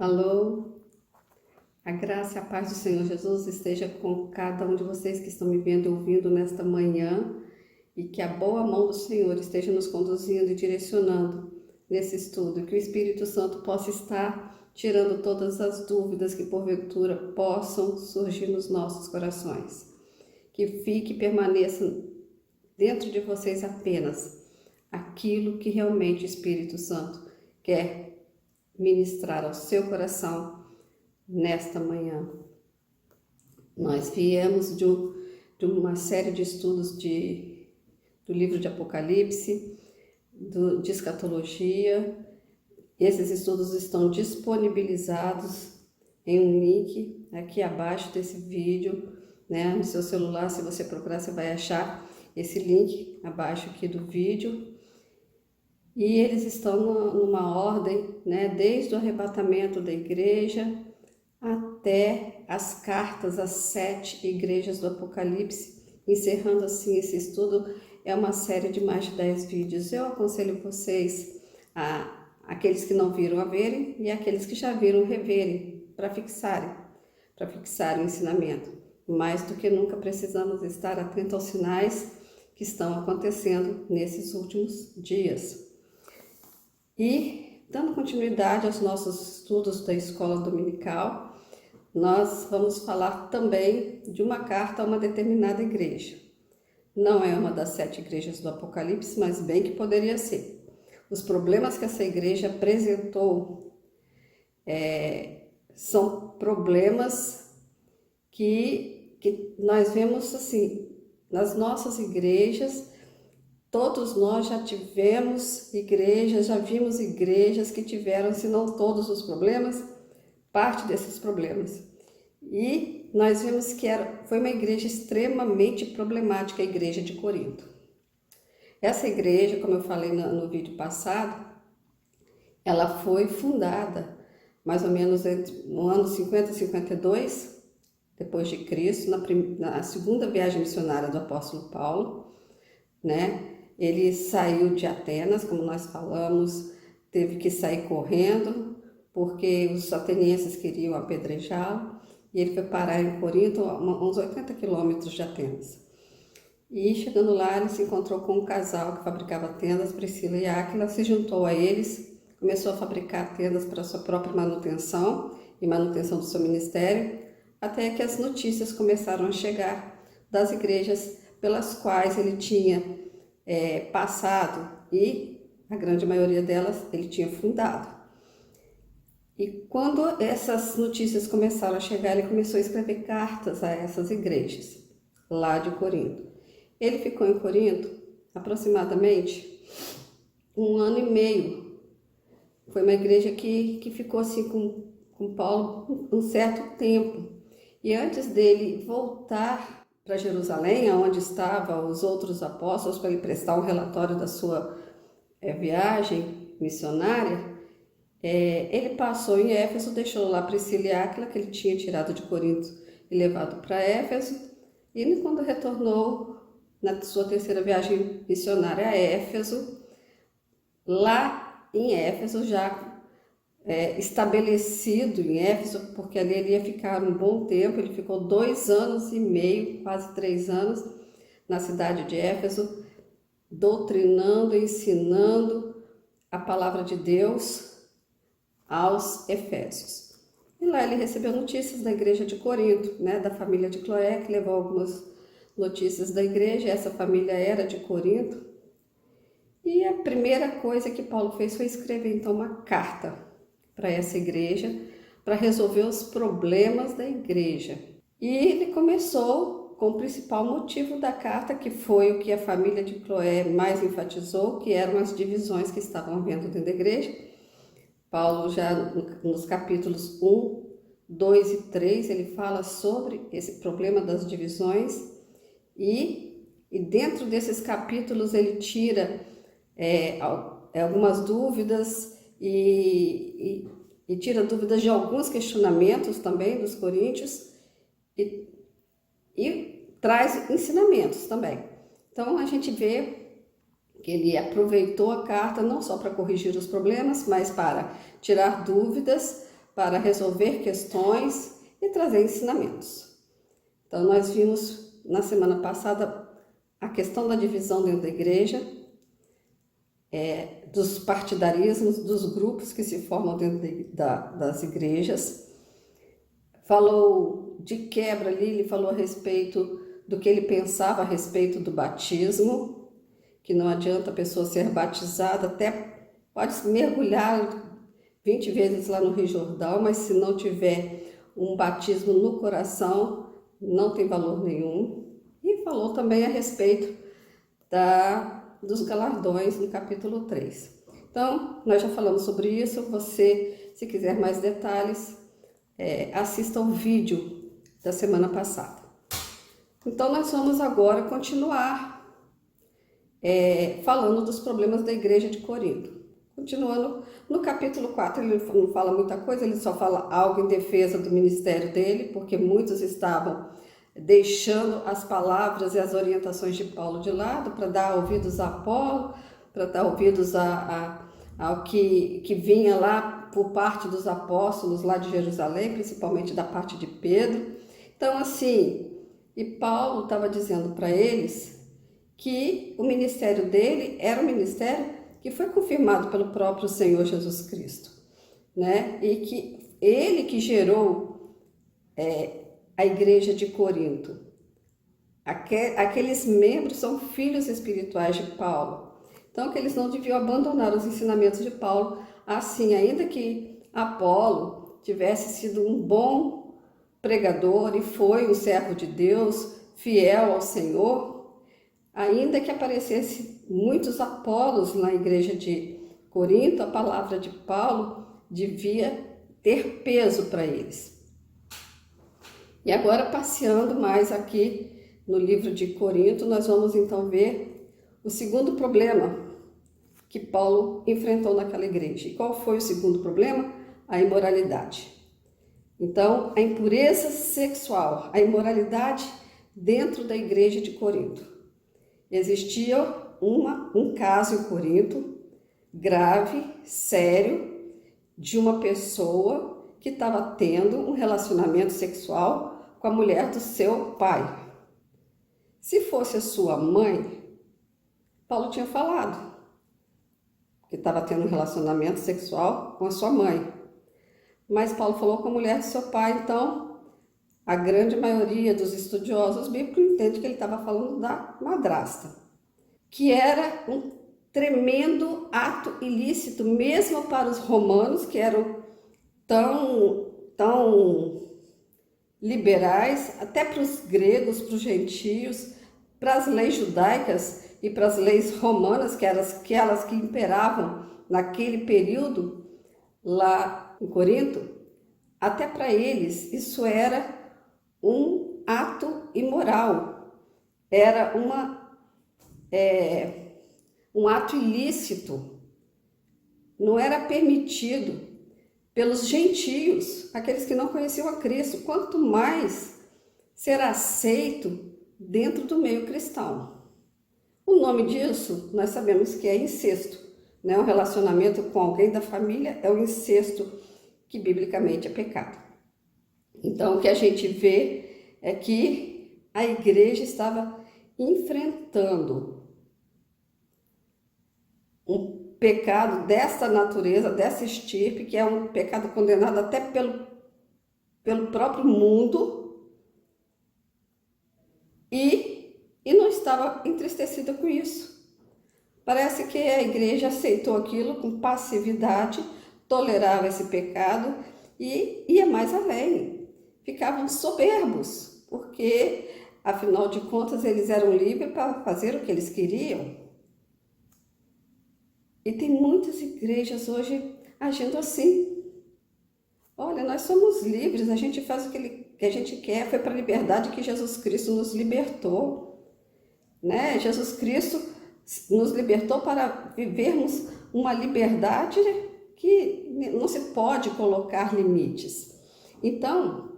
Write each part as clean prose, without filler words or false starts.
Alô, a graça e a paz do Senhor Jesus esteja com cada um de vocês que estão me vendo e ouvindo nesta manhã e que a boa mão do Senhor esteja nos conduzindo e direcionando nesse estudo, que o Espírito Santo possa estar tirando todas as dúvidas que porventura possam surgir nos nossos corações, que fique e permaneça dentro de vocês apenas aquilo que realmente o Espírito Santo quer ministrar ao seu coração nesta manhã. Nós viemos de uma série de estudos do livro de Apocalipse, de escatologia. Esses estudos estão disponibilizados em um link aqui abaixo desse vídeo, né? No seu celular, se você procurar, você vai achar esse link abaixo aqui do vídeo. E eles estão numa ordem, né, desde o arrebatamento da igreja até as cartas às 7 igrejas do Apocalipse, encerrando assim esse estudo. É uma série de mais de 10 vídeos. Eu aconselho vocês, aqueles que não viram, a verem, e aqueles que já viram, reverem, para fixarem o ensinamento. Mais do que nunca precisamos estar atentos aos sinais que estão acontecendo nesses últimos dias. E dando continuidade aos nossos estudos da escola dominical, nós vamos falar também de uma carta a uma determinada igreja. Não é uma das 7 igrejas do Apocalipse, mas bem que poderia ser. Os problemas que essa igreja apresentou são problemas que nós vemos assim, nas nossas igrejas. Todos nós já tivemos igrejas, já vimos igrejas que tiveram, se não todos os problemas, parte desses problemas. E nós vimos que foi uma igreja extremamente problemática, a igreja de Corinto. Essa igreja, como eu falei no vídeo passado, ela foi fundada mais ou menos no ano 50 e 52, depois de Cristo, na segunda viagem missionária do apóstolo Paulo, né? Ele saiu de Atenas, como nós falamos, teve que sair correndo, porque os atenienses queriam apedrejá-lo, e ele foi parar em Corinto, uns 80 quilômetros de Atenas. E chegando lá, ele se encontrou com um casal que fabricava tendas, Priscila e Áquila, se juntou a eles, começou a fabricar tendas para sua própria manutenção e manutenção do seu ministério, até que as notícias começaram a chegar das igrejas pelas quais ele tinha passado, e a grande maioria delas ele tinha fundado. E quando essas notícias começaram a chegar, ele começou a escrever cartas a essas igrejas lá de Corinto. Ele ficou em Corinto aproximadamente 1 ano e meio. Foi uma igreja que ficou assim com Paulo um certo tempo. E antes dele voltar para Jerusalém, onde estavam os outros apóstolos, para ele prestar um relatório da sua viagem missionária, ele passou em Éfeso, deixou lá Priscila e Áquila, que ele tinha tirado de Corinto e levado para Éfeso, e quando retornou na sua terceira viagem missionária a Éfeso, lá em Éfeso, já estabelecido em Éfeso, porque ali ele ia ficar um bom tempo, ele ficou 2 anos e meio, quase 3 anos, na cidade de Éfeso, doutrinando, ensinando a palavra de Deus aos efésios. E lá ele recebeu notícias da igreja de Corinto, né, da família de Cloé, que levou algumas notícias da igreja. Essa família era de Corinto. E a primeira coisa que Paulo fez foi escrever então uma carta para essa igreja, para resolver os problemas da igreja. E ele começou com o principal motivo da carta, que foi o que a família de Cloé mais enfatizou, que eram as divisões que estavam havendo dentro da igreja. Paulo já nos capítulos 1, 2 e 3, ele fala sobre esse problema das divisões, e dentro desses capítulos ele tira algumas dúvidas e tira dúvidas de alguns questionamentos também dos coríntios e traz ensinamentos também. Então a gente vê que ele aproveitou a carta não só para corrigir os problemas, mas para tirar dúvidas, para resolver questões e trazer ensinamentos. Então nós vimos na semana passada a questão da divisão dentro da igreja, dos partidarismos, dos grupos que se formam dentro das igrejas. Falou de quebra ali, ele falou a respeito do que ele pensava a respeito do batismo, que não adianta a pessoa ser batizada, até pode mergulhar 20 vezes lá no Rio Jordão, mas se não tiver um batismo no coração, não tem valor nenhum. E falou também a respeito dos galardões no capítulo 3. Então, nós já falamos sobre isso. Você, se quiser mais detalhes, assista ao vídeo da semana passada. Então, nós vamos agora continuar falando dos problemas da igreja de Corinto. Continuando, no capítulo 4 ele não fala muita coisa, ele só fala algo em defesa do ministério dele, porque muitos estavam deixando as palavras e as orientações de Paulo de lado para dar ouvidos a Apolo, para dar ouvidos ao que vinha lá por parte dos apóstolos lá de Jerusalém, principalmente da parte de Pedro. Então assim, e Paulo estava dizendo para eles que o ministério dele era um ministério que foi confirmado pelo próprio Senhor Jesus Cristo, né? E que ele que gerou a igreja de Corinto. Aqueles membros são filhos espirituais de Paulo. Então, que eles não deviam abandonar os ensinamentos de Paulo. Assim, ainda que Apolo tivesse sido um bom pregador e foi um servo de Deus, fiel ao Senhor, ainda que aparecesse muitos Apolos na igreja de Corinto, a palavra de Paulo devia ter peso para eles. E agora, passeando mais aqui no livro de Corinto, nós vamos então ver o segundo problema que Paulo enfrentou naquela igreja. E qual foi o segundo problema? A imoralidade. Então, a impureza sexual, a imoralidade dentro da igreja de Corinto. Existia um caso em Corinto, grave, sério, de uma pessoa que estava tendo um relacionamento sexual com a mulher do seu pai. Se fosse a sua mãe, Paulo tinha falado que estava tendo um relacionamento sexual com a sua mãe. Mas Paulo falou com a mulher do seu pai, então a grande maioria dos estudiosos bíblicos entende que ele estava falando da madrasta, que era um tremendo ato ilícito, mesmo para os romanos, que eram tão liberais, até para os gregos, para os gentios, para as leis judaicas e para as leis romanas, que eram aquelas que imperavam naquele período lá em Corinto, até para eles isso era um ato imoral, era um ato ilícito, não era permitido pelos gentios, aqueles que não conheciam a Cristo, quanto mais será aceito dentro do meio cristão. O nome disso, nós sabemos que é incesto, né? Um relacionamento com alguém da família é o incesto, que biblicamente é pecado. Então, o que a gente vê é que a igreja estava enfrentando um pecado dessa natureza, dessa estirpe, que é um pecado condenado até pelo próprio mundo, e não estava entristecida com isso. Parece que a igreja aceitou aquilo com passividade, tolerava esse pecado e ia mais além. Ficavam soberbos, porque, afinal de contas, eles eram livres para fazer o que eles queriam. E tem muitas igrejas hoje agindo assim. Olha, nós somos livres, a gente faz o que a gente quer, foi para a liberdade que Jesus Cristo nos libertou, né? Jesus Cristo nos libertou para vivermos uma liberdade que não se pode colocar limites. Então,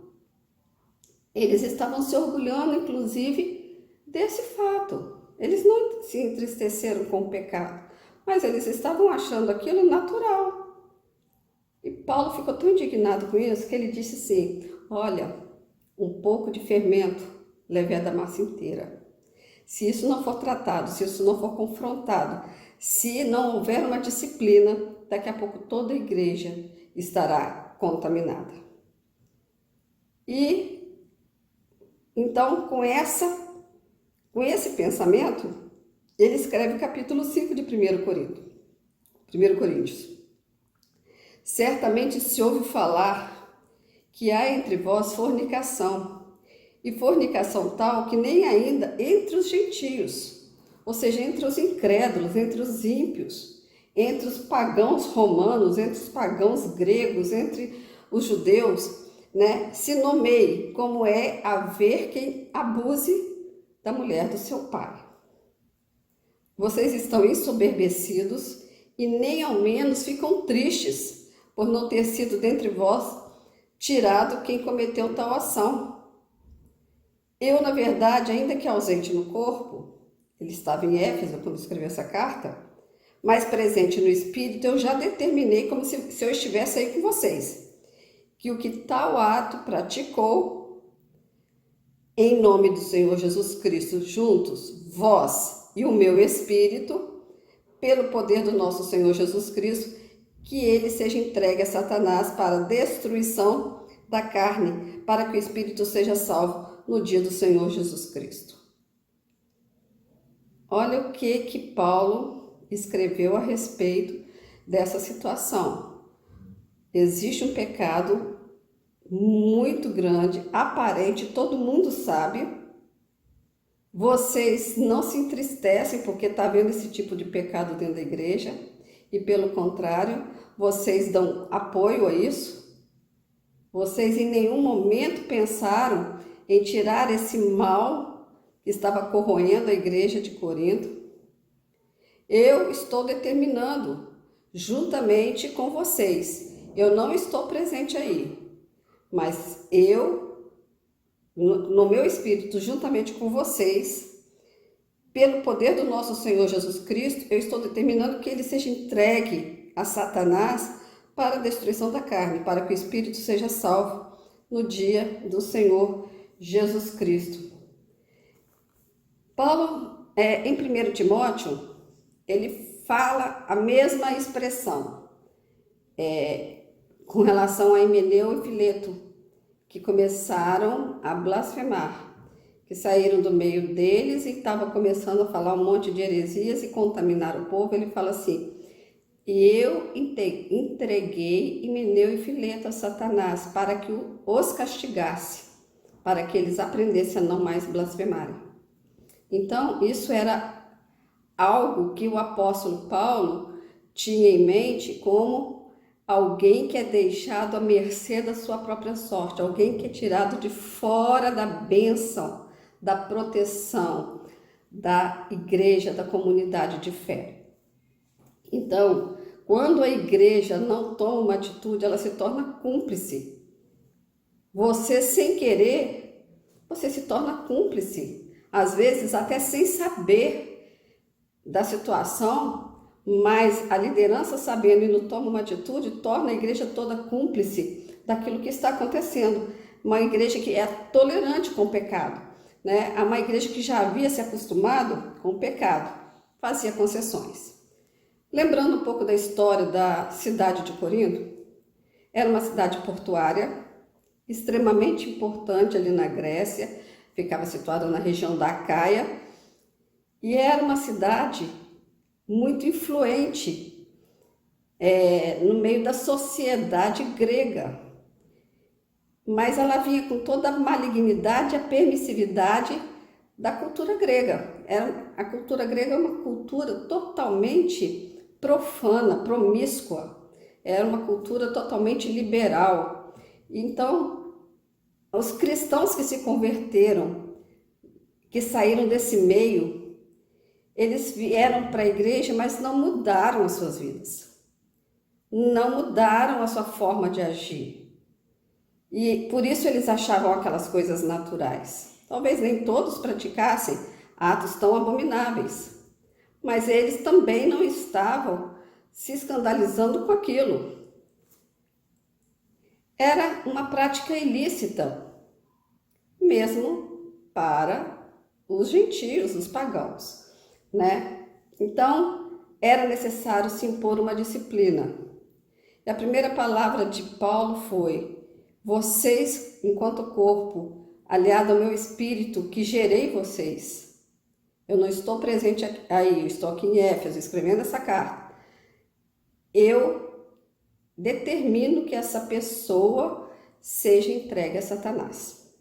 eles estavam se orgulhando, inclusive, desse fato. Eles não se entristeceram com o pecado, mas eles estavam achando aquilo natural. E Paulo ficou tão indignado com isso que ele disse assim: olha, um pouco de fermento leveda a massa inteira. Se isso não for tratado, se isso não for confrontado, se não houver uma disciplina, daqui a pouco toda a igreja estará contaminada. E então, com esse pensamento, ele escreve o capítulo 5 de 1 Coríntios. Certamente se ouve falar que há entre vós fornicação, e fornicação tal que nem ainda entre os gentios, ou seja, entre os incrédulos, entre os ímpios, entre os pagãos romanos, entre os pagãos gregos, entre os judeus, né, se nomeie, como é haver quem abuse da mulher do seu pai. Vocês estão ensoberbecidos e nem ao menos ficam tristes por não ter sido dentre vós tirado quem cometeu tal ação. Eu, na verdade, ainda que ausente no corpo, ele estava em Éfeso quando escreveu essa carta, mas presente no espírito, eu já determinei como se eu estivesse aí com vocês, que o que tal ato praticou, em nome do Senhor Jesus Cristo, juntos, vós e o meu espírito, pelo poder do nosso Senhor Jesus Cristo, que ele seja entregue a Satanás para a destruição da carne, para que o espírito seja salvo no dia do Senhor Jesus Cristo. Olha o que Paulo escreveu a respeito dessa situação. Existe um pecado muito grande, aparente, todo mundo sabe. Vocês não se entristecem porque está vendo esse tipo de pecado dentro da igreja, e pelo contrário, vocês dão apoio a isso. Vocês em nenhum momento pensaram em tirar esse mal que estava corroendo a igreja de Corinto. Eu estou determinando, juntamente com vocês, eu não estou presente aí, mas eu, no meu espírito, juntamente com vocês, pelo poder do nosso Senhor Jesus Cristo, eu estou determinando que ele seja entregue a Satanás para a destruição da carne, para que o espírito seja salvo no dia do Senhor Jesus Cristo. Paulo, em 1 Timóteo, ele fala a mesma expressão com relação a Himeneu e Fileto, que começaram a blasfemar, que saíram do meio deles e estavam começando a falar um monte de heresias e contaminar o povo. Ele fala assim: e eu entreguei Himeneu e Fileto a Satanás para que os castigasse, para que eles aprendessem a não mais blasfemarem. Então, isso era algo que o apóstolo Paulo tinha em mente como alguém que é deixado à mercê da sua própria sorte, alguém que é tirado de fora da bênção, da proteção da igreja, da comunidade de fé. Então, quando a igreja não toma uma atitude, ela se torna cúmplice. Você, sem querer, você se torna cúmplice. Às vezes até sem saber da situação, mas a liderança, sabendo e não toma uma atitude, torna a igreja toda cúmplice daquilo que está acontecendo. Uma igreja que é tolerante com o pecado, né? Uma igreja que já havia se acostumado com o pecado, fazia concessões. Lembrando um pouco da história da cidade de Corinto, era uma cidade portuária, extremamente importante ali na Grécia, ficava situada na região da Acaia, e era uma cidade muito influente no meio da sociedade grega. Mas ela vinha com toda a malignidade, a permissividade da cultura grega. A cultura grega é uma cultura totalmente profana, promíscua. Era uma cultura totalmente liberal. Então, os cristãos que se converteram, que saíram desse meio, eles vieram para a igreja, mas não mudaram as suas vidas. Não mudaram a sua forma de agir. E por isso eles achavam aquelas coisas naturais. Talvez nem todos praticassem atos tão abomináveis, mas eles também não estavam se escandalizando com aquilo. Era uma prática ilícita, mesmo para os gentios, os pagãos, né? Então, era necessário se impor uma disciplina. E a primeira palavra de Paulo foi: vocês, enquanto corpo, aliado ao meu espírito, que gerei vocês. Eu não estou presente aí, eu estou aqui em Éfeso, escrevendo essa carta. Eu determino que essa pessoa seja entregue a Satanás.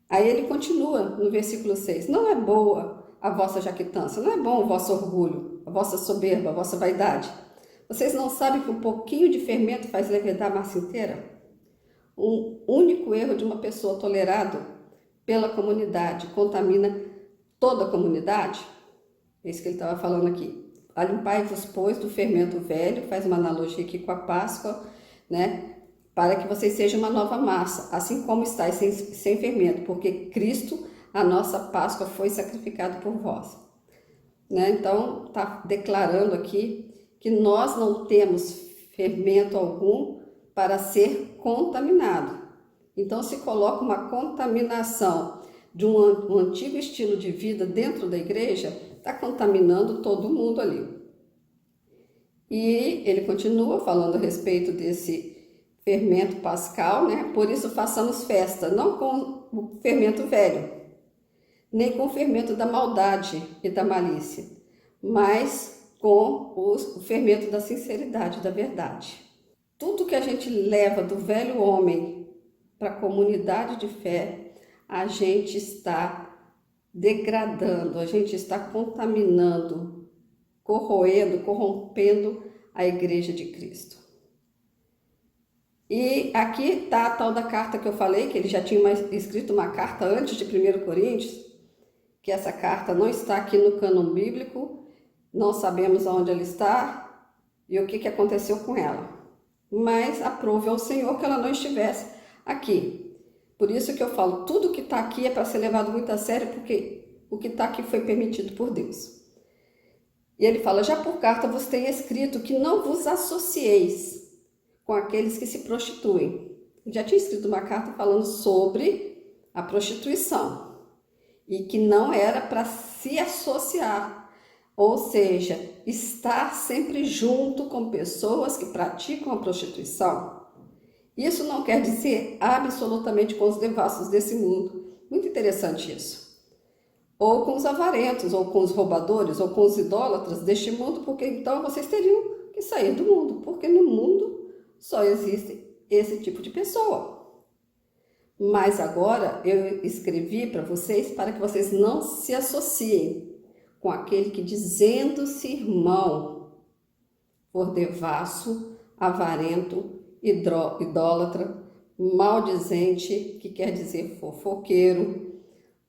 Aí ele continua no versículo 6. Não é boa a vossa jactância, não é bom o vosso orgulho, a vossa soberba, a vossa vaidade. Vocês não sabem que um pouquinho de fermento faz levedar a massa inteira? Um único erro de uma pessoa tolerado pela comunidade contamina toda a comunidade? É isso que ele estava falando aqui. Alimpai-vos, pois, do fermento velho, faz uma analogia aqui com a Páscoa, né? Para que vocês sejam uma nova massa, assim como estáis sem fermento, porque Cristo, a nossa Páscoa, foi sacrificado por vós. Né? Então, está declarando aqui que nós não temos fermento algum para ser contaminado. Então, se coloca uma contaminação de um antigo estilo de vida dentro da igreja, está contaminando todo mundo ali. E ele continua falando a respeito desse fermento pascal, né? Por isso façamos festa, não com o fermento velho, nem com o fermento da maldade e da malícia, mas com o fermento da sinceridade, da verdade. Tudo que a gente leva do velho homem para a comunidade de fé, a gente está degradando, a gente está contaminando, corroendo, corrompendo a igreja de Cristo. E aqui está a tal da carta que eu falei, que ele já tinha escrito uma carta antes de 1 Coríntios, que essa carta não está aqui no cânon bíblico, não sabemos onde ela está e o que aconteceu com ela. Mas aprove ao Senhor que ela não estivesse aqui. Por isso que eu falo, tudo que está aqui é para ser levado muito a sério, porque o que está aqui foi permitido por Deus. E ele fala, já por carta vos tenho escrito que não vos associeis com aqueles que se prostituem. Ele já tinha escrito uma carta falando sobre a prostituição e que não era para se associar, ou seja, estar sempre junto com pessoas que praticam a prostituição. Isso não quer dizer absolutamente com os devassos desse mundo. Muito interessante isso. Ou com os avarentos, ou com os roubadores, ou com os idólatras deste mundo, porque então vocês teriam que sair do mundo, porque no mundo só existe esse tipo de pessoa. Mas agora eu escrevi para vocês para que vocês não se associem com aquele que, dizendo-se irmão, for devasso, avarento, idólatra, maldizente, que quer dizer fofoqueiro,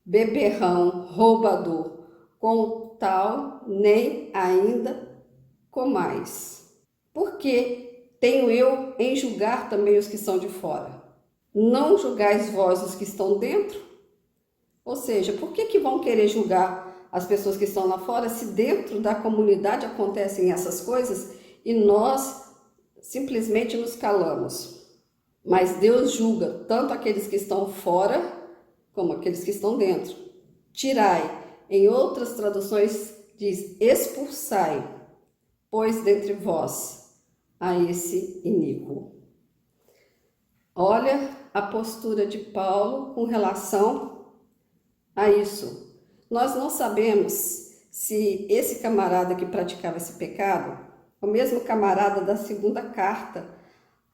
beberrão, roubador, com tal nem ainda comais. Porque tenho eu em julgar também os que são de fora. Não julgais vós os que estão dentro? Ou seja, por que vão querer julgar as pessoas que estão lá fora se dentro da comunidade acontecem essas coisas e nós simplesmente nos calamos? Mas Deus julga tanto aqueles que estão fora como aqueles que estão dentro. Tirai, em outras traduções diz expulsai, pois dentre vós a esse iníquo. Olha a postura de Paulo com relação a isso. Nós não sabemos se esse camarada que praticava esse pecado é o mesmo camarada da segunda carta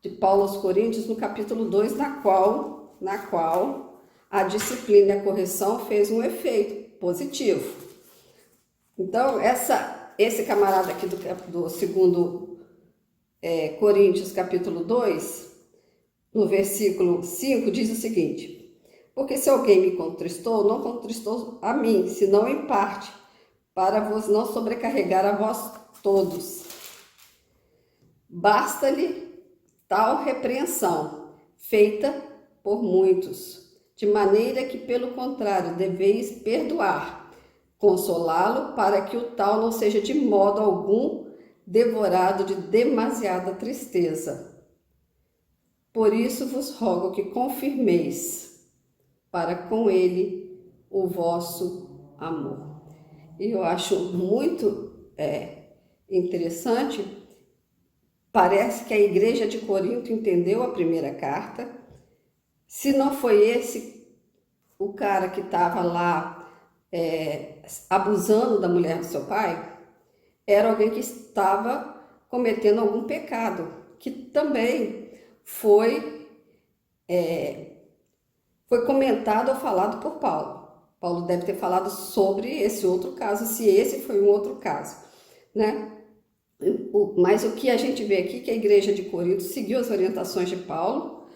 de Paulo aos Coríntios, no capítulo 2, na qual a disciplina e a correção fez um efeito positivo. Então, esse camarada aqui do segundo Coríntios, capítulo 2, no versículo 5, diz o seguinte: porque se alguém me contristou, não contristou a mim, senão em parte, para vos não sobrecarregar a vós todos. Basta-lhe tal repreensão, feita por muitos, de maneira que, pelo contrário, deveis perdoar, consolá-lo, para que o tal não seja de modo algum devorado de demasiada tristeza. Por isso vos rogo que confirmeis para com ele o vosso amor. E eu acho muito interessante, parece que a igreja de Corinto entendeu a primeira carta. Se não foi esse o cara que estava lá abusando da mulher do seu pai, era alguém que estava cometendo algum pecado, que também foi comentado ou falado por Paulo. Paulo deve ter falado sobre esse outro caso, se esse foi um outro caso, né? Mas o que a gente vê aqui é que a igreja de Corinto seguiu as orientações de Paulo,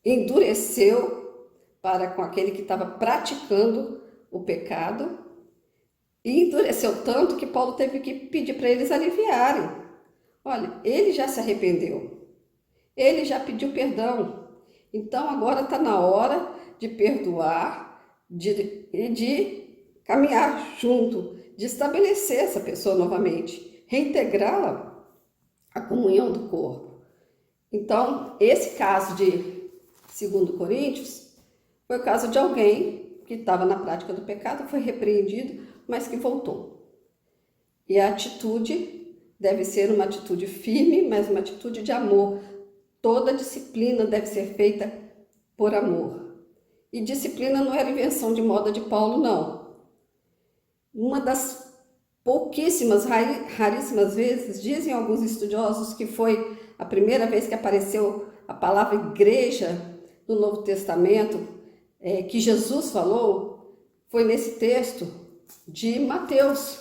endureceu para com aquele que estava praticando o pecado, e endureceu tanto que Paulo teve que pedir para eles aliviarem. Olha, ele já se arrependeu, ele já pediu perdão, então agora está na hora de perdoar, de caminhar junto, de estabelecer essa pessoa novamente, reintegrá-la à comunhão do corpo. Então, esse caso de 2 Coríntios foi o caso de alguém que estava na prática do pecado, foi repreendido, mas que voltou. E a atitude deve ser uma atitude firme, mas uma atitude de amor. Toda disciplina deve ser feita por amor. E disciplina não era invenção de moda de Paulo, não. Uma das pouquíssimas, raríssimas vezes, dizem alguns estudiosos que foi a primeira vez que apareceu a palavra igreja no Novo Testamento, que Jesus falou, foi nesse texto de Mateus.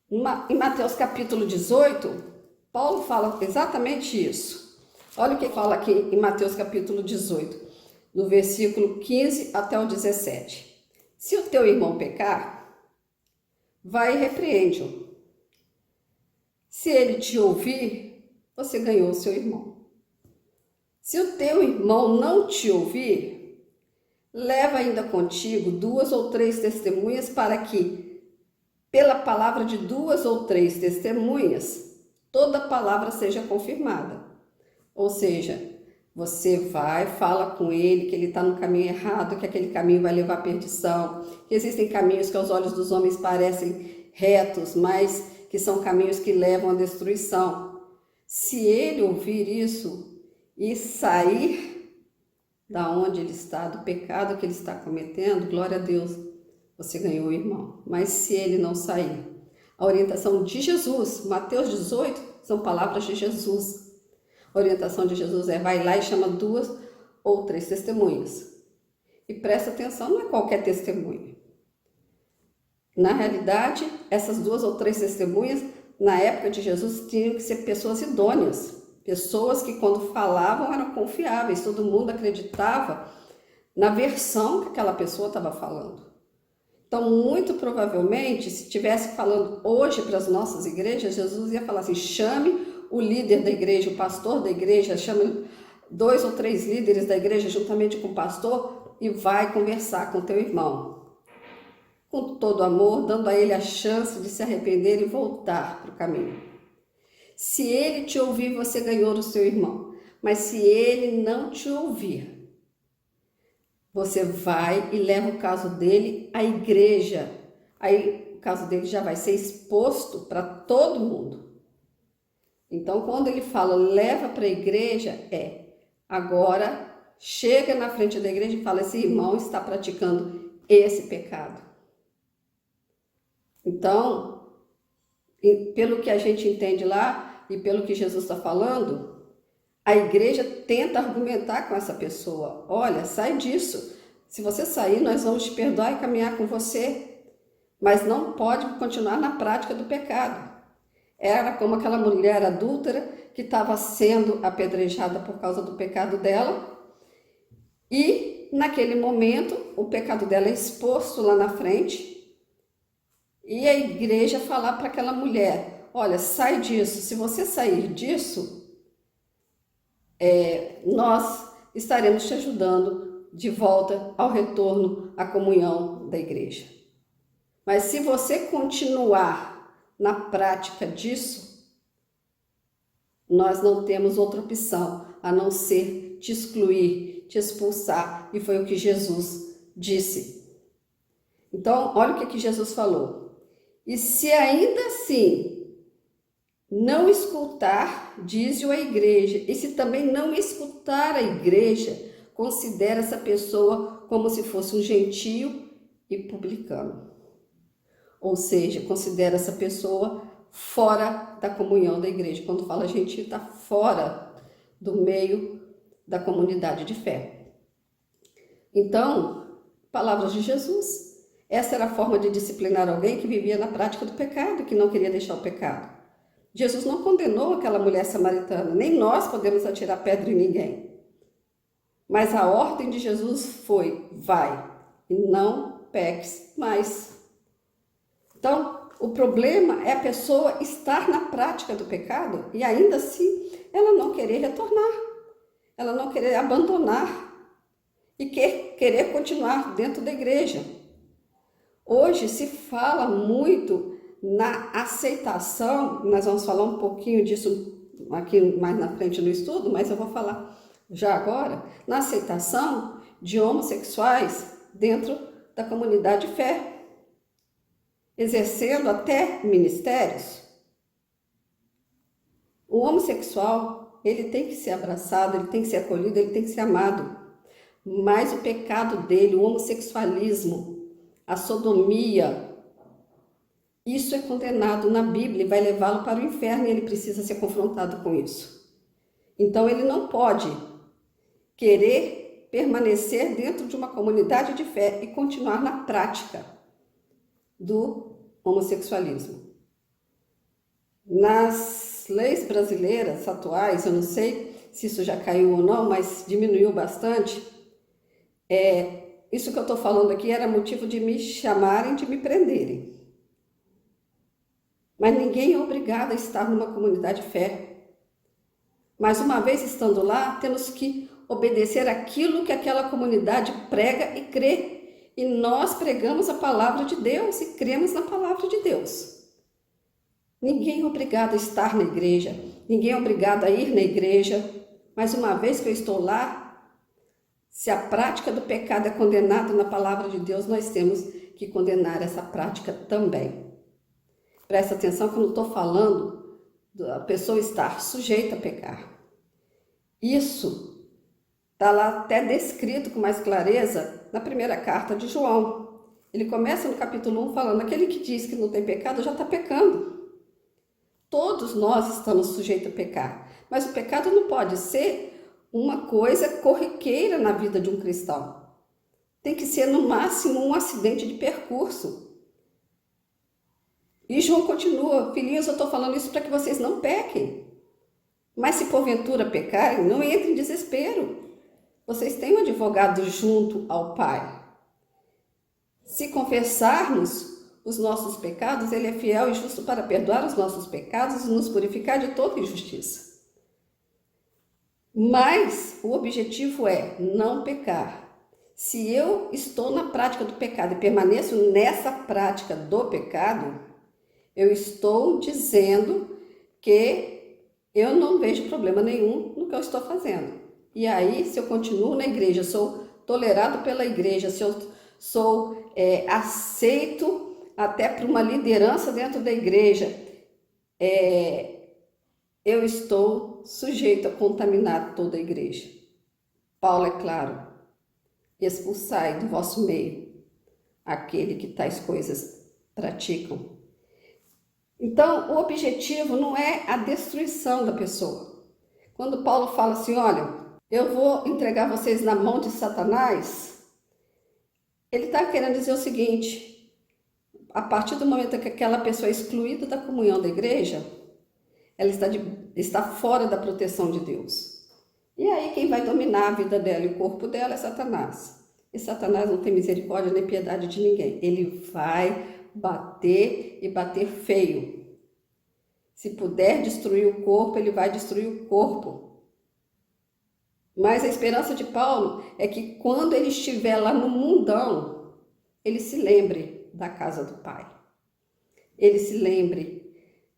Em Mateus capítulo 18, Paulo fala exatamente isso. Olha o que fala aqui em Mateus capítulo 18, no versículo 15 até o 17. Se o teu irmão pecar, vai e repreende-o. Se ele te ouvir, você ganhou o seu irmão. Se o teu irmão não te ouvir, leva ainda contigo 2 ou 3 testemunhas para que, pela palavra de 2 ou 3 testemunhas, toda palavra seja confirmada. Ou seja, você vai, fala com ele que ele está no caminho errado, que aquele caminho vai levar à perdição, que existem caminhos que aos olhos dos homens parecem retos, mas que são caminhos que levam à destruição. Se ele ouvir isso e sair da onde ele está, do pecado que ele está cometendo, glória a Deus, você ganhou o irmão. Mas se ele não sair, a orientação de Jesus, Mateus 18, são palavras de Jesus. A orientação de Jesus é: vai lá e chama 2 ou 3 testemunhas. E presta atenção, não é qualquer testemunha. Na realidade, essas 2 ou 3 testemunhas, na época de Jesus, tinham que ser pessoas idôneas. Pessoas que, quando falavam, eram confiáveis. Todo mundo acreditava na versão que aquela pessoa estava falando. Então, muito provavelmente, se estivesse falando hoje para as nossas igrejas, Jesus ia falar assim: chame o líder da igreja, o pastor da igreja, chame 2 ou 3 líderes da igreja juntamente com o pastor e vai conversar com teu irmão. Com todo amor, dando a ele a chance de se arrepender e voltar para o caminho. Se ele te ouvir, você ganhou o seu irmão. Mas se ele não te ouvir, você vai e leva o caso dele à igreja. Aí o caso dele já vai ser exposto para todo mundo. Então, quando ele fala leva para a igreja, agora chega na frente da igreja e fala: esse irmão está praticando esse pecado. Então, pelo que a gente entende lá e pelo que Jesus está falando, a igreja tenta argumentar com essa pessoa: olha, sai disso. Se você sair, nós vamos te perdoar e caminhar com você. Mas não pode continuar na prática do pecado. Era como aquela mulher adúltera que estava sendo apedrejada por causa do pecado dela. E, naquele momento, o pecado dela é exposto lá na frente. E a igreja falar para aquela mulher: olha, sai disso. Se você sair disso, nós estaremos te ajudando de volta ao retorno à comunhão da igreja. Mas se você continuar na prática disso, nós não temos outra opção a não ser te excluir, te expulsar. E foi o que Jesus disse. Então, olha o que Jesus falou: e se ainda assim não escutar, diz-o a igreja, e se também não escutar a igreja, considera essa pessoa como se fosse um gentio e publicano. Ou seja, considera essa pessoa fora da comunhão da igreja. Quando fala gentio, está fora do meio da comunidade de fé. Então, palavras de Jesus. Essa era a forma de disciplinar alguém que vivia na prática do pecado, que não queria deixar o pecado. Jesus não condenou aquela mulher samaritana, nem nós podemos atirar pedra em ninguém. Mas a ordem de Jesus foi: vai e não peques mais. Então, o problema é a pessoa estar na prática do pecado e ainda assim ela não querer retornar, ela não querer abandonar e querer continuar dentro da igreja. Hoje se fala muito na aceitação, nós vamos falar um pouquinho disso aqui mais na frente no estudo, mas eu vou falar já agora, na aceitação de homossexuais dentro da comunidade de fé, exercendo até ministérios. O homossexual, ele tem que ser abraçado, ele tem que ser acolhido, ele tem que ser amado. Mas o pecado dele, o homossexualismo, a sodomia, isso é condenado na Bíblia e vai levá-lo para o inferno e ele precisa ser confrontado com isso. Então ele não pode querer permanecer dentro de uma comunidade de fé e continuar na prática do homossexualismo. Nas leis brasileiras atuais, eu não sei se isso já caiu ou não, mas diminuiu bastante. Isso que eu estou falando aqui era motivo de me chamarem, de me prenderem. Mas ninguém é obrigado a estar numa comunidade de fé. Mas uma vez estando lá, temos que obedecer aquilo que aquela comunidade prega e crê. E nós pregamos a palavra de Deus e cremos na palavra de Deus. Ninguém é obrigado a estar na igreja, ninguém é obrigado a ir na igreja. Mas uma vez que eu estou lá, se a prática do pecado é condenada na palavra de Deus, nós temos que condenar essa prática também. Presta atenção que eu não estou falando da pessoa estar sujeita a pecar. Isso está lá até descrito com mais clareza na primeira carta de João. Ele começa no capítulo 1 falando, aquele que diz que não tem pecado já está pecando. Todos nós estamos sujeitos a pecar, mas o pecado não pode ser uma coisa corriqueira na vida de um cristão. Tem que ser no máximo um acidente de percurso. E João continua, filhinhos, eu estou falando isso para que vocês não pequem. Mas se porventura pecarem, não entrem em desespero. Vocês têm um advogado junto ao Pai. Se confessarmos os nossos pecados, Ele é fiel e justo para perdoar os nossos pecados e nos purificar de toda injustiça. Mas o objetivo é não pecar. Se eu estou na prática do pecado e permaneço nessa prática do pecado, eu estou dizendo que eu não vejo problema nenhum no que eu estou fazendo. E aí, se eu continuo na igreja, sou tolerado pela igreja, se eu sou aceito até por uma liderança dentro da igreja, eu estou sujeito a contaminar toda a igreja. Paulo é claro, expulsai do vosso meio aquele que tais coisas praticam. Então, o objetivo não é a destruição da pessoa. Quando Paulo fala assim, olha, eu vou entregar vocês na mão de Satanás, ele está querendo dizer o seguinte, a partir do momento que aquela pessoa é excluída da comunhão da igreja, ela está fora da proteção de Deus. E aí quem vai dominar a vida dela e o corpo dela é Satanás. E Satanás não tem misericórdia nem piedade de ninguém. Ele vai bater e bater feio. Se puder destruir o corpo, ele vai destruir o corpo. Mas a esperança de Paulo é que quando ele estiver lá no mundão, ele se lembre da casa do Pai. Ele se lembre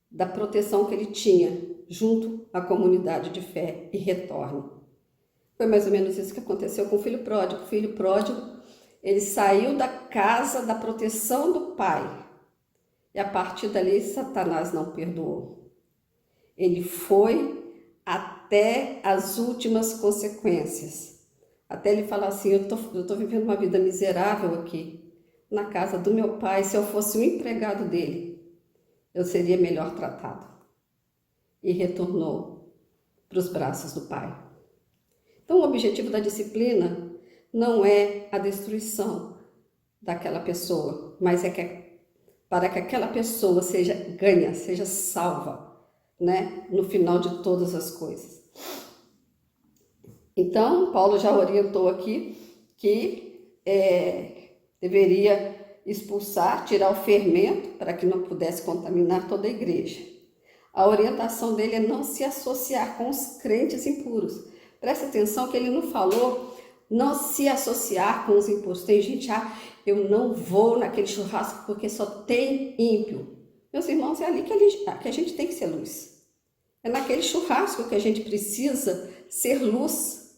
da proteção que ele tinha junto à comunidade de fé e retorne. Foi mais ou menos isso que aconteceu com o filho pródigo. O filho pródigo, ele saiu da casa da proteção do pai. E a partir dali, Satanás não perdoou. Ele foi até as últimas consequências. Até ele falar assim, eu tô vivendo uma vida miserável aqui, na casa do meu pai. Se eu fosse um empregado dele, eu seria melhor tratado. E retornou para os braços do pai. Então, o objetivo da disciplina não é a destruição daquela pessoa, mas para que aquela pessoa seja ganha, seja salva, né? No final de todas as coisas. Então, Paulo já orientou aqui que deveria expulsar, tirar o fermento para que não pudesse contaminar toda a igreja. A orientação dele é não se associar com os crentes impuros. Presta atenção que ele não falou não se associar com os impuros. Tem gente, eu não vou naquele churrasco porque só tem ímpio. Meus irmãos, é ali que a gente tem que ser luz. É naquele churrasco que a gente precisa ser luz.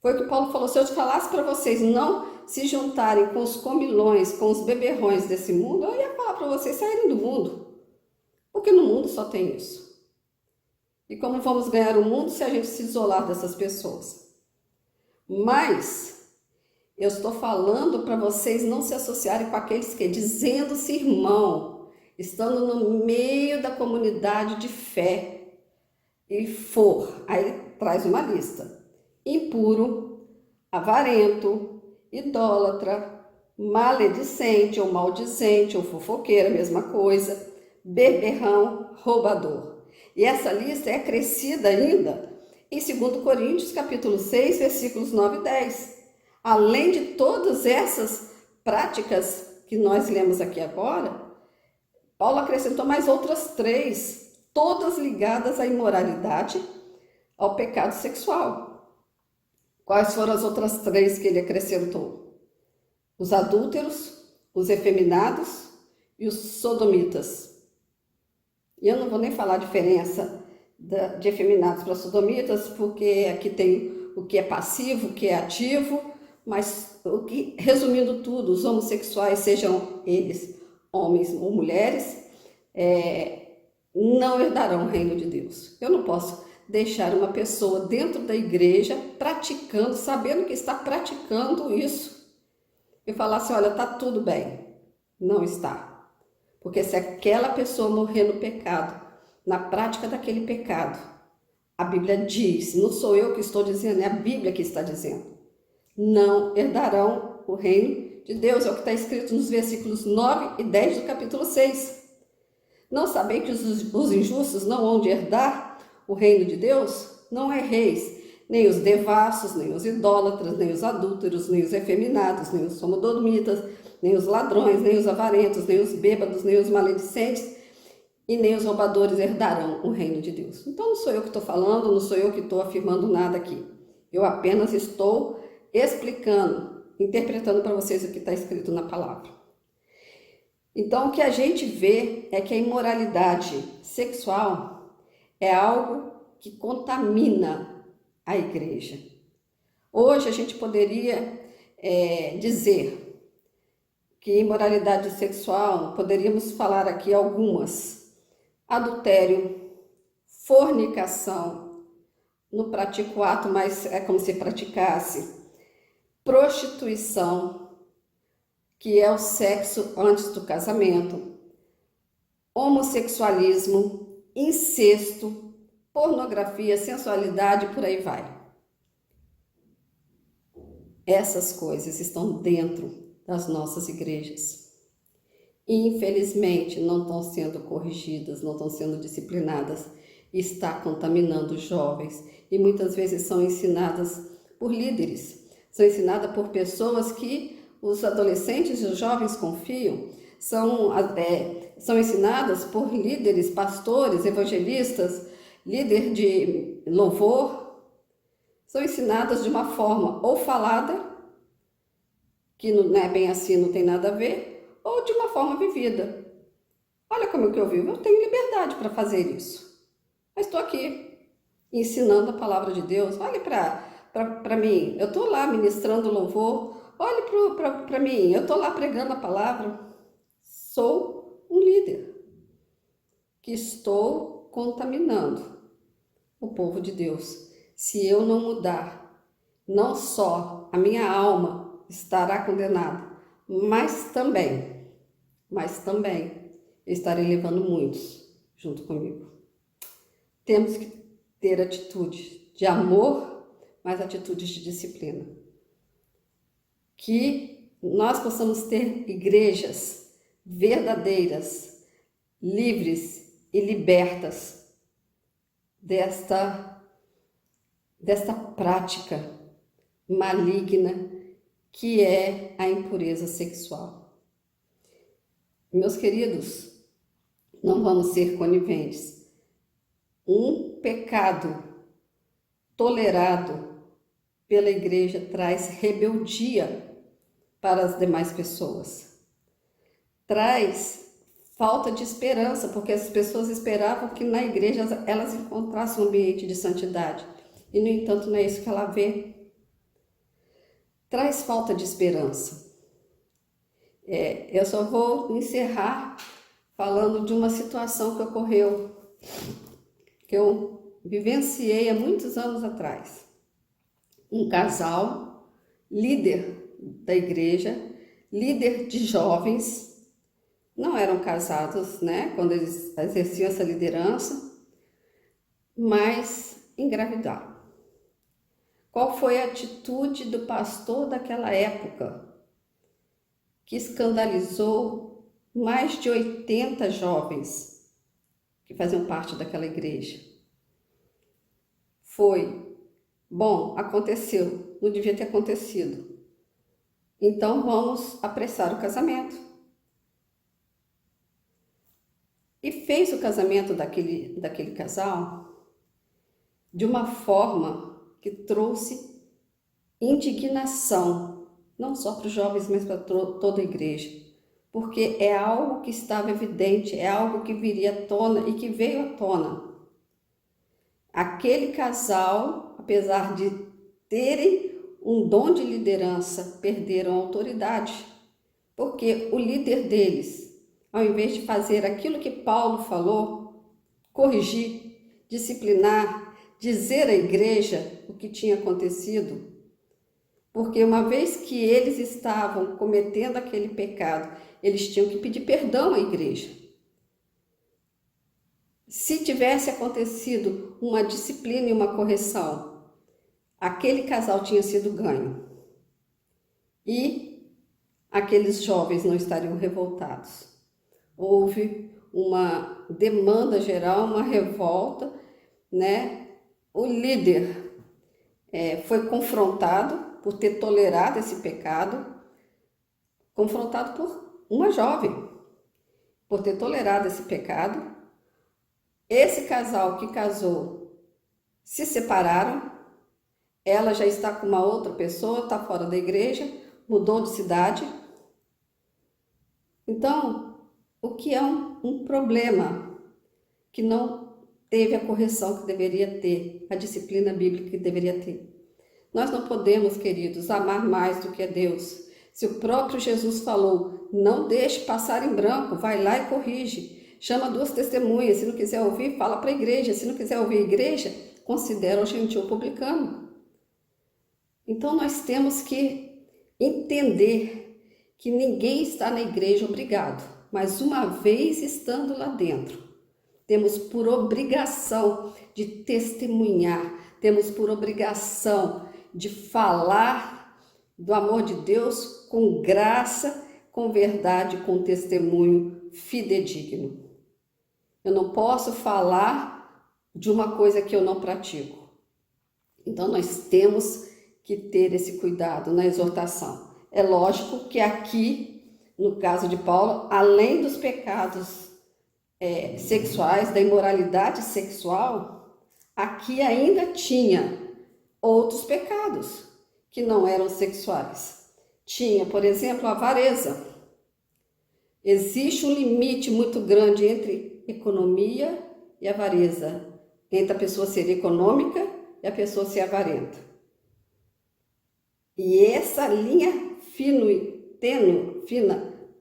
Foi o que Paulo falou, se eu te falasse para vocês não se juntarem com os comilões, com os beberrões desse mundo, eu ia falar para vocês saírem do mundo. Porque no mundo só tem isso. E como vamos ganhar o mundo se a gente se isolar dessas pessoas? Mas eu estou falando para vocês não se associarem com aqueles que, dizendo-se irmão, estando no meio da comunidade de fé, e aí traz uma lista: impuro, avarento, idólatra, maledicente ou maldizente ou fofoqueiro, a mesma coisa, beberrão, roubador. E essa lista é acrescida ainda em 2 Coríntios, capítulo 6, versículos 9 e 10. Além de todas essas práticas que nós lemos aqui agora, Paulo acrescentou mais outras 3, todas ligadas à imoralidade, ao pecado sexual. Quais foram as outras 3 que ele acrescentou? Os adúlteros, os efeminados e os sodomitas. E eu não vou nem falar a diferença de efeminados para sodomitas, porque aqui tem o que é passivo, o que é ativo, mas resumindo tudo, os homossexuais, sejam eles homens ou mulheres, não herdarão o reino de Deus. Eu não posso deixar uma pessoa dentro da igreja praticando, sabendo que está praticando isso, e falar assim, olha, está tudo bem. Não está. Porque se aquela pessoa morrer no pecado, na prática daquele pecado, a Bíblia diz, não sou eu que estou dizendo, é a Bíblia que está dizendo, não herdarão o reino de Deus. É o que está escrito nos versículos 9 e 10 do capítulo 6. Não sabem que os injustos não hão de herdar o reino de Deus? Não erreis, nem os devassos, nem os idólatras, nem os adúlteros, nem os efeminados, nem os sodomitas, nem os ladrões, nem os avarentos, nem os bêbados, nem os maledicentes, e nem os roubadores herdarão o reino de Deus. Então não sou eu que estou falando, não sou eu que estou afirmando nada aqui. Eu apenas estou explicando, interpretando para vocês o que está escrito na palavra. Então, o que a gente vê é que a imoralidade sexual é algo que contamina a igreja. Hoje a gente poderia dizer que imoralidade sexual, poderíamos falar aqui algumas: adultério, fornicação, não pratico o ato, mas é como se praticasse, prostituição, que é o sexo antes do casamento, homossexualismo, incesto, pornografia, sensualidade, por aí vai. Essas coisas estão dentro das nossas igrejas. Infelizmente, não estão sendo corrigidas, não estão sendo disciplinadas, está contaminando os jovens e muitas vezes são ensinadas por líderes, são ensinadas por pessoas que os adolescentes e os jovens confiam, são ensinadas por líderes, pastores, evangelistas, líder de louvor, são ensinadas de uma forma ou falada, que não é bem assim, não tem nada a ver, ou de uma forma vivida. Olha como que eu vivo, eu tenho liberdade para fazer isso. Mas estou aqui, ensinando a palavra de Deus. Olhe para mim, eu estou lá ministrando louvor, olhe para mim, eu estou lá pregando a palavra. Sou um líder que estou contaminando o povo de Deus. Se eu não mudar, não só a minha alma estará condenada, mas também eu estarei levando muitos junto comigo. Temos que ter atitude de amor, mas atitudes de disciplina. Que nós possamos ter igrejas verdadeiras, livres e libertas desta prática maligna que é a impureza sexual. Meus queridos, não vamos ser coniventes. Um pecado tolerado pela igreja traz rebeldia para as demais pessoas. Traz falta de esperança, porque as pessoas esperavam que na igreja elas encontrassem um ambiente de santidade. E, no entanto, não é isso que ela vê. Traz falta de esperança. Eu só vou encerrar falando de uma situação que ocorreu, que eu vivenciei há muitos anos atrás. Um casal, líder da igreja, líder de jovens, não eram casados, né, quando eles exerciam essa liderança, mas engravidaram. Qual foi a atitude do pastor daquela época, que escandalizou mais de 80 jovens que faziam parte daquela igreja? Foi: bom, aconteceu, não devia ter acontecido, então vamos apressar o casamento. E fez o casamento daquele casal de uma forma que trouxe indignação, não só para os jovens, mas para toda a igreja, porque é algo que estava evidente, é algo que viria à tona e que veio à tona. Aquele casal, apesar de terem um dom de liderança, perderam a autoridade, porque o líder deles, ao invés de fazer aquilo que Paulo falou, corrigir, disciplinar, dizer à igreja o que tinha acontecido, porque uma vez que eles estavam cometendo aquele pecado, eles tinham que pedir perdão à igreja. Se tivesse acontecido uma disciplina e uma correção, aquele casal tinha sido ganho. E aqueles jovens não estariam revoltados. Houve uma demanda geral, uma revolta, né? O líder foi confrontado por ter tolerado esse pecado, confrontado por uma jovem, por ter tolerado esse pecado. Esse casal que casou se separaram, ela já está com uma outra pessoa, está fora da igreja, mudou de cidade. Então, o que é um problema que não teve a correção que deveria ter, a disciplina bíblica que deveria ter. Nós não podemos, queridos, amar mais do que a Deus. Se o próprio Jesus falou, não deixe passar em branco, vai lá e corrige. Chama 2 testemunhas, se não quiser ouvir, fala para a igreja. Se não quiser ouvir a igreja, considera o gentil publicano. Então nós temos que entender que ninguém está na igreja obrigado, mas uma vez estando lá dentro, temos por obrigação de testemunhar, temos por obrigação de falar do amor de Deus com graça, com verdade, com testemunho fidedigno. Eu não posso falar de uma coisa que eu não pratico. Então nós temos que ter esse cuidado na exortação. É lógico que aqui, no caso de Paulo, além dos pecados sexuais, da imoralidade sexual, aqui ainda tinha outros pecados que não eram sexuais. Tinha, por exemplo, a avareza. Existe um limite muito grande entre economia e avareza, entre a pessoa ser econômica e a pessoa ser avarenta. E essa linha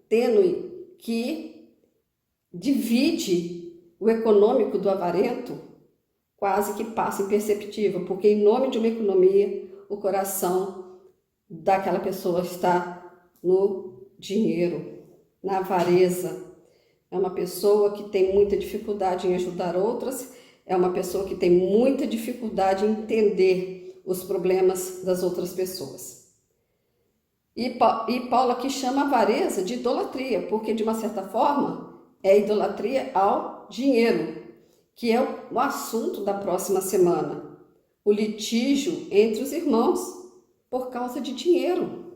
tênue, que divide o econômico do avarento, quase que passa imperceptível, porque em nome de uma economia, o coração daquela pessoa está no dinheiro, na avareza. É uma pessoa que tem muita dificuldade em ajudar outras, é uma pessoa que tem muita dificuldade em entender os problemas das outras pessoas. E Paulo aqui chama a avareza de idolatria, porque de uma certa forma é idolatria ao dinheiro, que é o assunto da próxima semana. O litígio entre os irmãos por causa de dinheiro.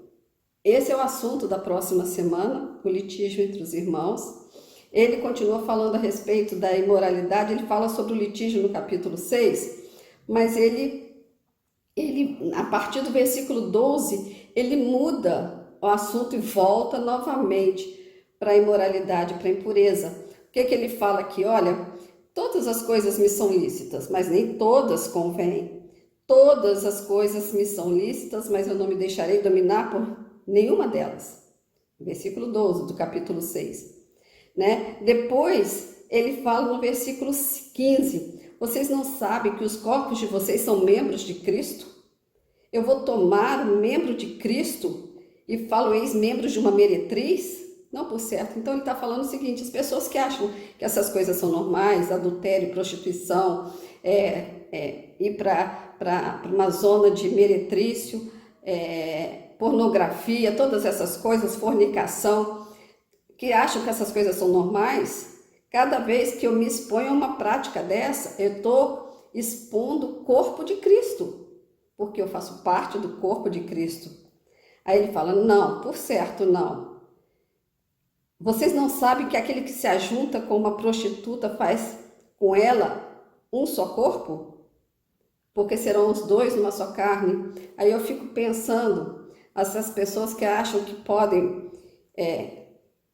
Esse é o assunto da próxima semana, o litígio entre os irmãos. Ele continua falando a respeito da imoralidade, ele fala sobre o litígio no capítulo 6, mas ele a partir do versículo 12, ele muda o assunto e volta novamente para a imoralidade, para a impureza. O que ele fala aqui? Olha, todas as coisas me são lícitas, mas nem todas convêm. Todas as coisas me são lícitas, mas eu não me deixarei dominar por nenhuma delas. Versículo 12 do capítulo 6. Né? Depois, ele fala no versículo 15, Vocês não sabem que os corpos de vocês são membros de Cristo? Eu vou tomar um membro de Cristo e falo ex-membro de uma meretriz? Não, por certo. Então ele está falando o seguinte: as pessoas que acham que essas coisas são normais, adultério, prostituição, ir para uma zona de meretrício, pornografia, todas essas coisas, fornicação, que acham que essas coisas são normais, cada vez que eu me exponho a uma prática dessa, eu estou expondo o corpo de Cristo, porque eu faço parte do corpo de Cristo. Aí ele fala: não, por certo, não. Vocês não sabem que aquele que se ajunta com uma prostituta faz com ela um só corpo? Porque serão os dois numa só carne. Aí eu fico pensando, essas pessoas que acham que podem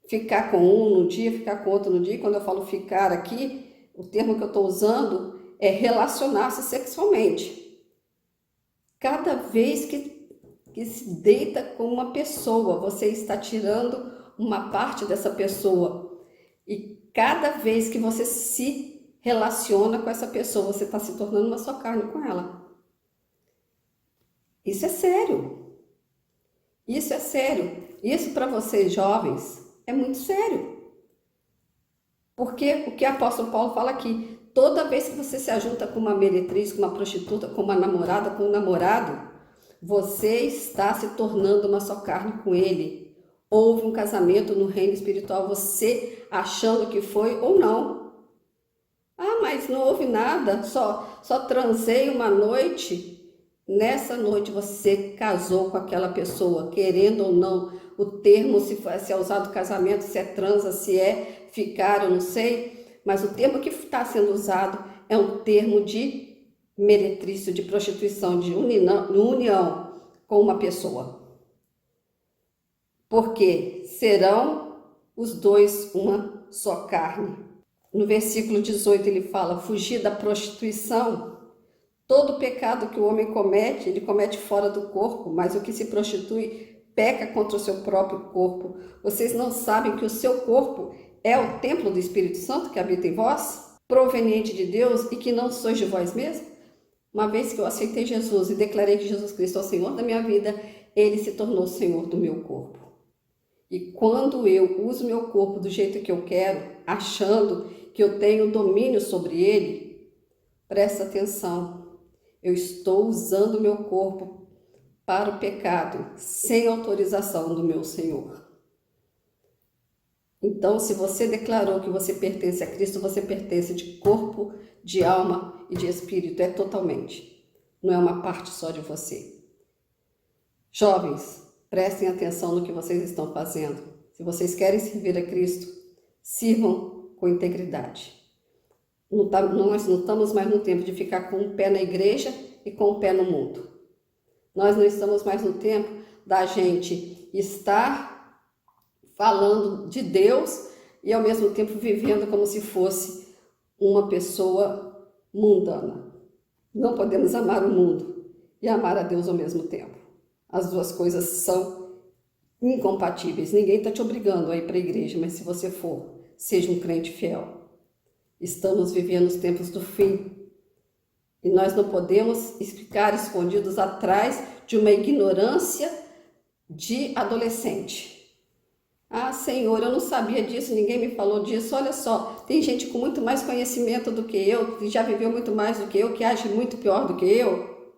ficar com um no dia, ficar com outro no dia. Quando eu falo ficar aqui, o termo que eu estou usando é relacionar-se sexualmente. Cada vez que se deita com uma pessoa, você está tirando uma parte dessa pessoa. E cada vez que você se relaciona com essa pessoa, você está se tornando uma só carne com ela. Isso é sério. Isso é sério. Isso para vocês jovens é muito sério. Porque o que o apóstolo Paulo fala aqui: toda vez que você se ajunta com uma meretriz, com uma prostituta, com uma namorada, com um namorado, você está se tornando uma só carne com ele. Houve um casamento no reino espiritual, você achando que foi ou não. Ah, mas não houve nada, só transei uma noite. Nessa noite você casou com aquela pessoa, querendo ou não. O termo, se é usado casamento, se é transa, se é ficar, eu não sei. Mas o termo que está sendo usado é um termo de meretrício, de prostituição, de união com uma pessoa. Porque serão os dois uma só carne. No versículo 18 ele fala: fugir da prostituição. Todo pecado que o homem comete, ele comete fora do corpo, mas o que se prostitui peca contra o seu próprio corpo. Vocês não sabem que o seu corpo é o templo do Espírito Santo que habita em vós, proveniente de Deus, e que não sois de vós mesmos? Uma vez que eu aceitei Jesus e declarei que Jesus Cristo é o Senhor da minha vida, ele se tornou o Senhor do meu corpo. E quando eu uso meu corpo do jeito que eu quero, achando que eu tenho domínio sobre ele, presta atenção. Eu estou usando o meu corpo para o pecado, sem autorização do meu Senhor. Então, se você declarou que você pertence a Cristo, você pertence de corpo, de alma e de espírito, é totalmente. Não é uma parte só de você. Jovens, prestem atenção no que vocês estão fazendo. Se vocês querem servir a Cristo, sirvam com integridade. Nós não estamos mais no tempo de ficar com um pé na igreja e com um pé no mundo. Nós não estamos mais no tempo da gente estar falando de Deus e ao mesmo tempo vivendo como se fosse uma pessoa mundana. Não podemos amar o mundo e amar a Deus ao mesmo tempo. As duas coisas são incompatíveis. Ninguém está te obrigando a ir para a igreja, mas se você for, seja um crente fiel. Estamos vivendo os tempos do fim e nós não podemos ficar escondidos atrás de uma ignorância de adolescente. Ah, Senhor, eu não sabia disso, ninguém me falou disso. Olha só, tem gente com muito mais conhecimento do que eu, que já viveu muito mais do que eu, que age muito pior do que eu.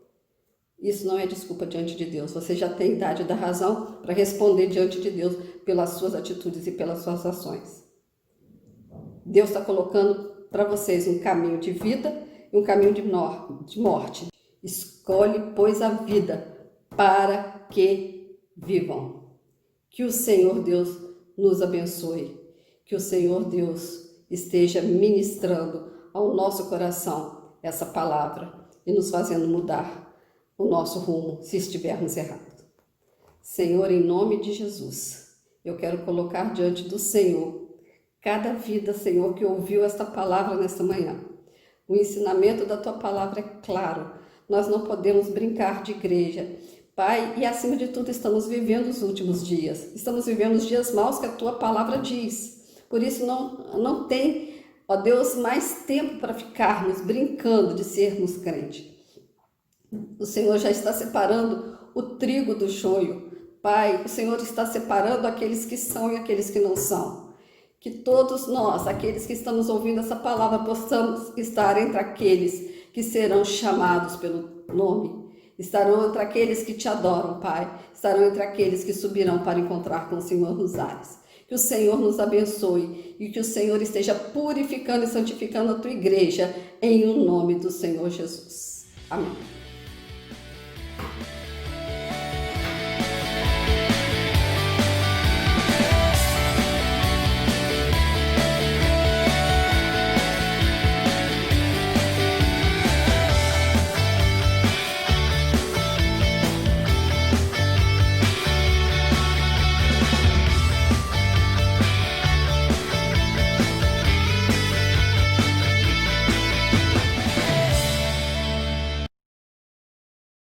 Isso não é desculpa diante de Deus. Você já tem idade da razão para responder diante de Deus pelas suas atitudes e pelas suas ações. Deus está colocando para vocês um caminho de vida e um caminho de morte. Escolhe, pois, a vida para que vivam. Que o Senhor Deus nos abençoe. Que o Senhor Deus esteja ministrando ao nosso coração essa palavra e nos fazendo mudar o nosso rumo se estivermos errados. Senhor, em nome de Jesus, eu quero colocar diante do Senhor cada vida, Senhor, que ouviu esta palavra nesta manhã. O ensinamento da Tua palavra é claro. Nós não podemos brincar de igreja. Pai, e acima de tudo estamos vivendo os últimos dias. Estamos vivendo os dias maus que a Tua palavra diz. Por isso não tem ó Deus, mais tempo para ficarmos brincando de sermos crente. O Senhor já está separando o trigo do joio. Pai, o Senhor está separando aqueles que são e aqueles que não são. Que todos nós, aqueles que estamos ouvindo essa palavra, possamos estar entre aqueles que serão chamados pelo nome. Estarão entre aqueles que te adoram, Pai. Estarão entre aqueles que subirão para encontrar com o Senhor nos ares. Que o Senhor nos abençoe e que o Senhor esteja purificando e santificando a tua igreja em o nome do Senhor Jesus. Amém.